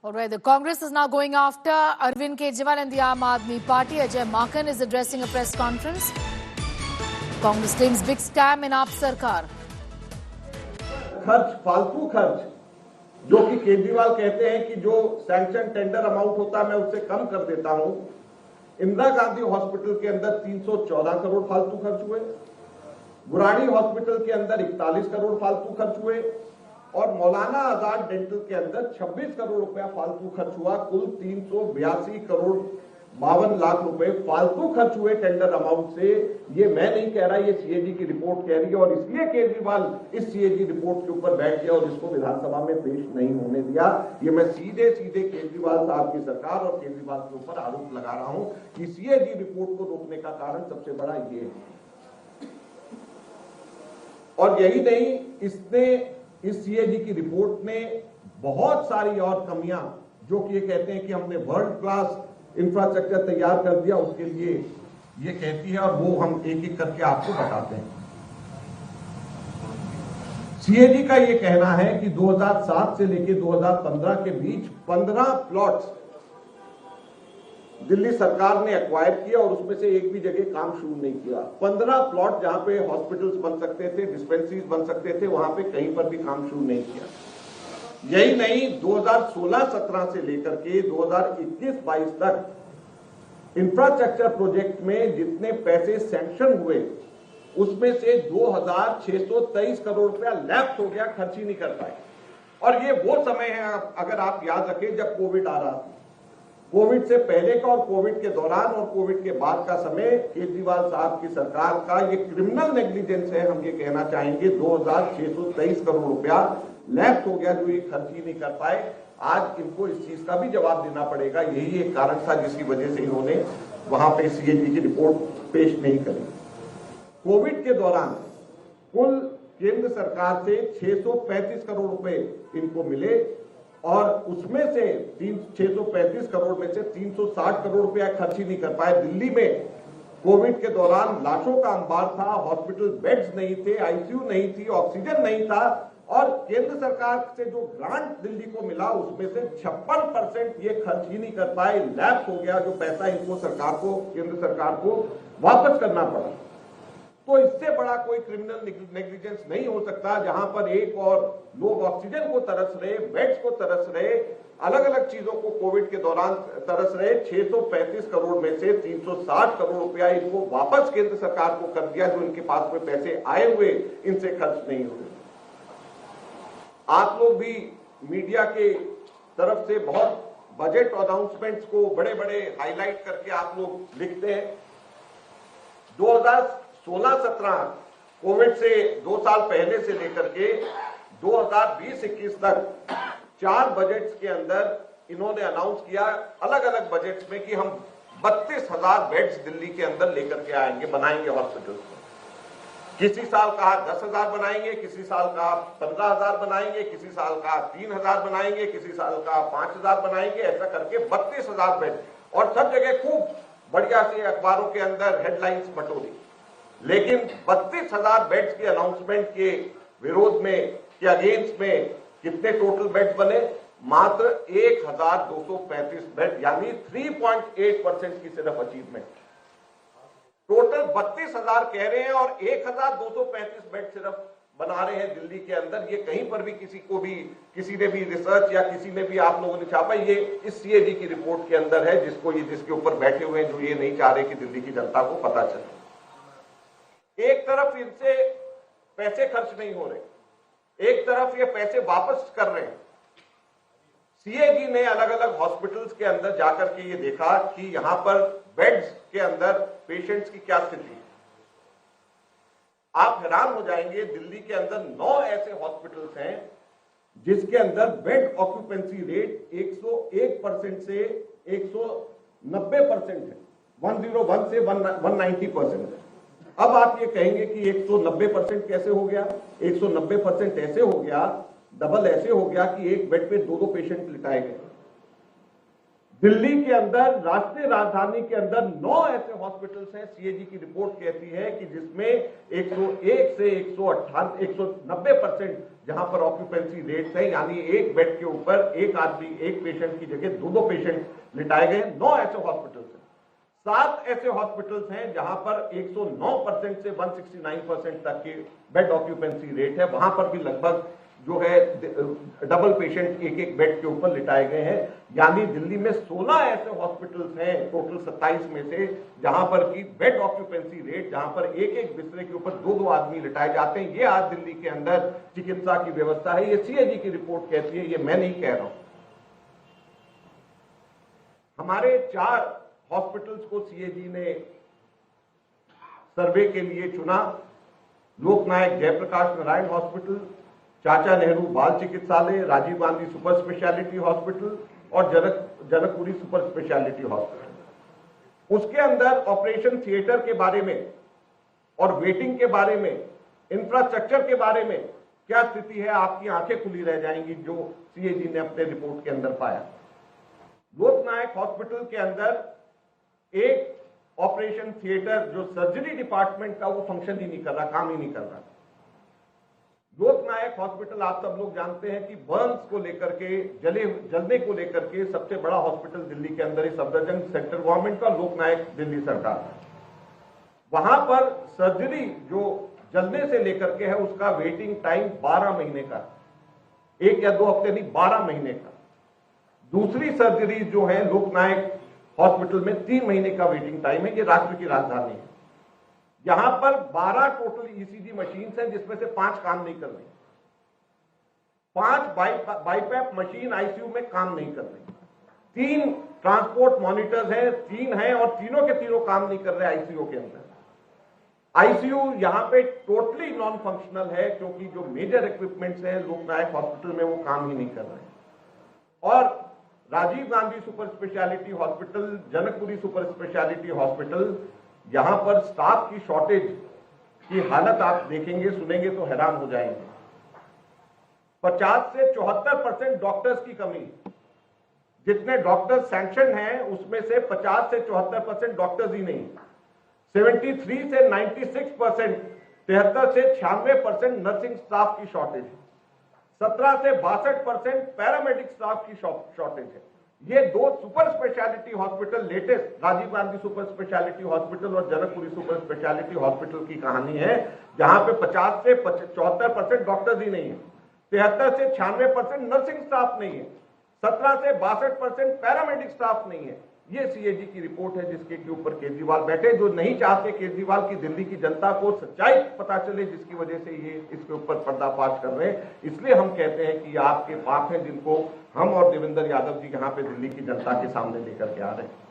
All right, the Congress is now going after Arvind Kejriwal and the Aam Aadmi Party. Ajay Maken is addressing a press conference. Congress claims big scam in AAP Sarkar. खर्च, फालतू खर्च जो कि केजरीवाल कहते हैं कि जो sanction tender amount होता है मैं उससे कम कर देता हूं। इंदिरा गांधी हॉस्पिटल के अंदर 314 करोड़ फालतू खर्च हुए, बुराड़ी हॉस्पिटल के अंदर 41 करोड़ फालतू खर्च हुए और मौलाना आजाद डेंटल के अंदर 26 करोड़ रुपया फालतू खर्च हुआ। कुल 382 करोड़ 52 लाख रुपए फालतू खर्च हुए टेंडर अमाउंट से। ये मैं नहीं कह रहा, ये सीएजी की रिपोर्ट कह रही है और इसलिए केजरीवाल इस सीएजी रिपोर्ट के ऊपर बैठ गया और इसको विधानसभा में पेश नहीं होने दिया। ये मैं सीधे केजरीवाल साहब की सरकार और केजरीवाल के ऊपर आरोप लगा रहा हूं कि सीएजी रिपोर्ट को रोकने का कारण सबसे बड़ा ये है। और यही नहीं, इसने इस सीएजी की रिपोर्ट ने बहुत सारी और कमियां जो कि ये कहते हैं कि हमने वर्ल्ड क्लास इंफ्रास्ट्रक्चर तैयार कर दिया, उसके लिए ये कहती है और वो हम एक एक करके आपको बताते हैं। सीएजी का ये कहना है कि 2007 से लेकर 2015 के बीच 15 प्लॉट्स दिल्ली सरकार ने एक्वायर किया और उसमें से एक भी जगह काम शुरू नहीं किया। 15 प्लॉट जहां पे हॉस्पिटल्स बन सकते थे, डिस्पेंसरीज बन सकते थे, वहां पे कहीं पर भी काम शुरू नहीं किया। यही नहीं, 2016-17 से लेकर के 2021-22 तक इंफ्रास्ट्रक्चर प्रोजेक्ट में जितने पैसे सैंक्शन हुए उसमें से 2623 करोड़ रुपया लैप्स हो गया, खर्च ही नहीं कर पाए। और ये वो समय है, अगर आप याद रखें, जब कोविड आ रहा था। कोविड से पहले का और कोविड के दौरान और कोविड के बाद का समय केजरीवाल साहब की सरकार का ये क्रिमिनल नेग्लिजेंस है। हम ये कहना चाहेंगे 2623 करोड़ रुपया लैप्स हो गया जो ये खर्च ही नहीं कर पाए। आज इनको इस चीज का भी जवाब देना पड़ेगा। यही एक कारण था जिसकी वजह से इन्होंने वहां पे सीएजी की रिपोर्ट पेश नहीं करी। कोविड के दौरान कुल केंद्र सरकार से 635 करोड़ रुपए इनको मिले और उसमें से 635 करोड़ में से 360 करोड़ रुपया खर्च ही नहीं कर पाए। दिल्ली में कोविड के दौरान लाशों का अंबार था, हॉस्पिटल बेड्स नहीं थे, आईसीयू नहीं थी, ऑक्सीजन नहीं था और केंद्र सरकार से जो ग्रांट दिल्ली को मिला उसमें से 56% ये खर्च ही नहीं कर पाए। लैप्स हो गया, जो पैसा इनको सरकार को, केंद्र सरकार को वापस करना पड़ा। तो इससे बड़ा कोई क्रिमिनल नेग्लिजेंस नहीं हो सकता, जहां पर एक और लोग ऑक्सीजन को तरस रहे, बेड्स को तरस रहे, अलग अलग चीजों को कोविड के दौरान तरस रहे। 635 करोड़ में से 360 करोड़ रुपया इनको वापस केंद्र सरकार को कर दिया, जो इनके पास में पैसे आए हुए इनसे खर्च नहीं हुए। आप लोग भी मीडिया के तरफ से बहुत बजट अनाउंसमेंट्स को बड़े बड़े हाईलाइट करके आप लोग लिखते हैं। 2016-17 कोविड से 2 साल पहले से लेकर के 2020-21 तक 4 बजट्स के अंदर इन्होंने अनाउंस किया, अलग अलग बजट्स में, कि हम 32,000 बेड्स दिल्ली के अंदर लेकर के आएंगे, बनाएंगे हॉस्पिटल। किसी साल कहा 10,000 बनाएंगे, किसी साल कहा 15,000 बनाएंगे, किसी साल कहा 3,000 बनाएंगे, किसी साल कहा 5,000 बनाएंगे, ऐसा करके 32,000 बेड। और सब जगह खूब बढ़िया से अखबारों के अंदर हेडलाइंस बटोरी। लेकिन 32,000 बेड्स के अनाउंसमेंट के विरोध में, के अगेंस्ट में कितने टोटल बेड्स बने? मात्र 1,235 बेड, यानी 3.8% की सिर्फ अचीवमेंट। टोटल 32,000 कह रहे हैं और 1,235 बेड सिर्फ बना रहे हैं दिल्ली के अंदर। ये कहीं पर भी किसी ने भी रिसर्च या किसी ने भी आप लोगों ने छापा, ये इस सीएजी की रिपोर्ट के अंदर है, जिसके ऊपर बैठे हुए हैं, जो ये नहीं चाह रहे कि दिल्ली की जनता को पता चले। एक तरफ इनसे पैसे खर्च नहीं हो रहे, एक तरफ ये पैसे वापस कर रहे हैं। सीएजी ने अलग अलग हॉस्पिटल्स के अंदर जाकर के ये देखा कि यहां पर बेड्स के अंदर पेशेंट्स की क्या स्थिति है। आप हैरान हो जाएंगे, दिल्ली के अंदर 9 ऐसे हॉस्पिटल्स हैं जिसके अंदर बेड ऑक्यूपेंसी रेट 101% से 190% है, 101 से 190% है। अब आप ये कहेंगे कि 190% कैसे हो गया? 190% ऐसे हो गया, डबल ऐसे हो गया कि एक बेड पे 2-2 पेशेंट लिटाए गए। दिल्ली के अंदर, राष्ट्रीय राजधानी के अंदर 9 ऐसे हॉस्पिटल्स हैं, सीएजी की रिपोर्ट कहती है कि जिसमें 101 से 190% जहां पर ऑक्यूपेंसी रेट्स है, यानी एक बेड के ऊपर एक आदमी, एक पेशेंट की जगह दो पेशेंट लिटाए गए। 9 ऐसे हॉस्पिटल्स हैं। 7 ऐसे हॉस्पिटल्स हैं जहां पर 109% से 169% तक के बेड ऑक्यूपेंसी रेट है। वहां पर भी लगभग जो है डबल पेशेंट एक बेड के ऊपर लिटाए गए हैं। यानी दिल्ली में 16 ऐसे हॉस्पिटल्स हैं टोटल 27 में से जहां पर की बेड ऑक्यूपेंसी रेट, जहां पर एक बिस्तर के ऊपर दो आदमी लिटाए जाते हैं। ये आज दिल्ली के अंदर चिकित्सा की व्यवस्था है। ये सीएजी की रिपोर्ट कहती है, ये मैं नहीं कह रहा हूं। हमारे 4 हॉस्पिटल्स को सीएजी ने सर्वे के लिए चुना। लोकनायक जयप्रकाश नारायण हॉस्पिटल, चाचा नेहरू बाल चिकित्सालय, Rajiv Gandhi super speciality hospital और जनकपुरी सुपर स्पेशलिटी हॉस्पिटल। उसके अंदर ऑपरेशन थिएटर के बारे में और वेटिंग के बारे में, इंफ्रास्ट्रक्चर के बारे में क्या स्थिति है, आपकी आंखें खुली रह जाएंगी जो सीएजी ने अपने रिपोर्ट के अंदर पाया। लोकनायक हॉस्पिटल के अंदर एक ऑपरेशन थिएटर जो सर्जरी डिपार्टमेंट का, वो फंक्शन ही नहीं कर रहा, काम ही नहीं कर रहा। लोकनायक हॉस्पिटल आप सब लोग जानते हैं कि बर्न्स को लेकर के, जलने को लेकर के सबसे बड़ा हॉस्पिटल दिल्ली के अंदर सफदरजंग सेंट्रल गवर्नमेंट का, लोकनायक दिल्ली सरकार का। वहां पर सर्जरी जो जलने से लेकर के है उसका वेटिंग टाइम 12 महीने का, 1 या 2 हफ्ते नहीं, 12 महीने का। दूसरी सर्जरी जो है लोकनायक हॉस्पिटल में 3 महीने का वेटिंग टाइम है। ये राष्ट्र की राजधानी है। यहां पर 12 टोटल ईसीजी मशीन्स हैं जिसमें से 5 काम नहीं कर रही। 5 बाईपैप मशीन आईसीयू में काम नहीं कर रही। 3 ट्रांसपोर्ट मॉनिटर्स हैं, 3 हैं और तीनों के तीनों काम नहीं कर रहे आईसीयू के अंदर। आईसीयू यहां पे टोटली नॉन फंक्शनल है क्योंकि जो मेजर इक्विपमेंट्स हैं लोकनायक हॉस्पिटल में वो काम ही नहीं कर रहे। और Rajiv Gandhi super speciality hospital, Janakpuri super speciality hospital, यहां पर स्टाफ की शॉर्टेज की हालत आप देखेंगे, सुनेंगे तो हैरान हो जाएंगे। 50 से 74% डॉक्टर्स की कमी। जितने डॉक्टर्स सैंक्शन हैं उसमें से 50 से 74% डॉक्टर्स ही नहीं। 73 से 96%, 73 से 96% नर्सिंग स्टाफ की शॉर्टेज है। 17 से 62% पैरामेडिक स्टाफ की शॉर्टेज है। ये 2 super speciality hospital latest, Rajiv Gandhi super speciality hospital और जनकपुरी सुपर स्पेशलिटी हॉस्पिटल की कहानी है, जहां पे 50 से 74% डॉक्टर्स ही नहीं है, 73 से 96% नर्सिंग स्टाफ नहीं है, 17 से 62% पैरामेडिक स्टाफ नहीं है। ये सीएजी की रिपोर्ट है जिसके के ऊपर केजरीवाल बैठे, जो नहीं चाहते केजरीवाल की दिल्ली की जनता को सच्चाई पता चले, जिसकी वजह से ये इसके ऊपर पर्दाफाश कर रहे हैं। इसलिए हम कहते हैं कि ये आपके पाप हैं जिनको हम और देवेंद्र यादव जी यहाँ पे दिल्ली की जनता के सामने लेकर के आ रहे हैं।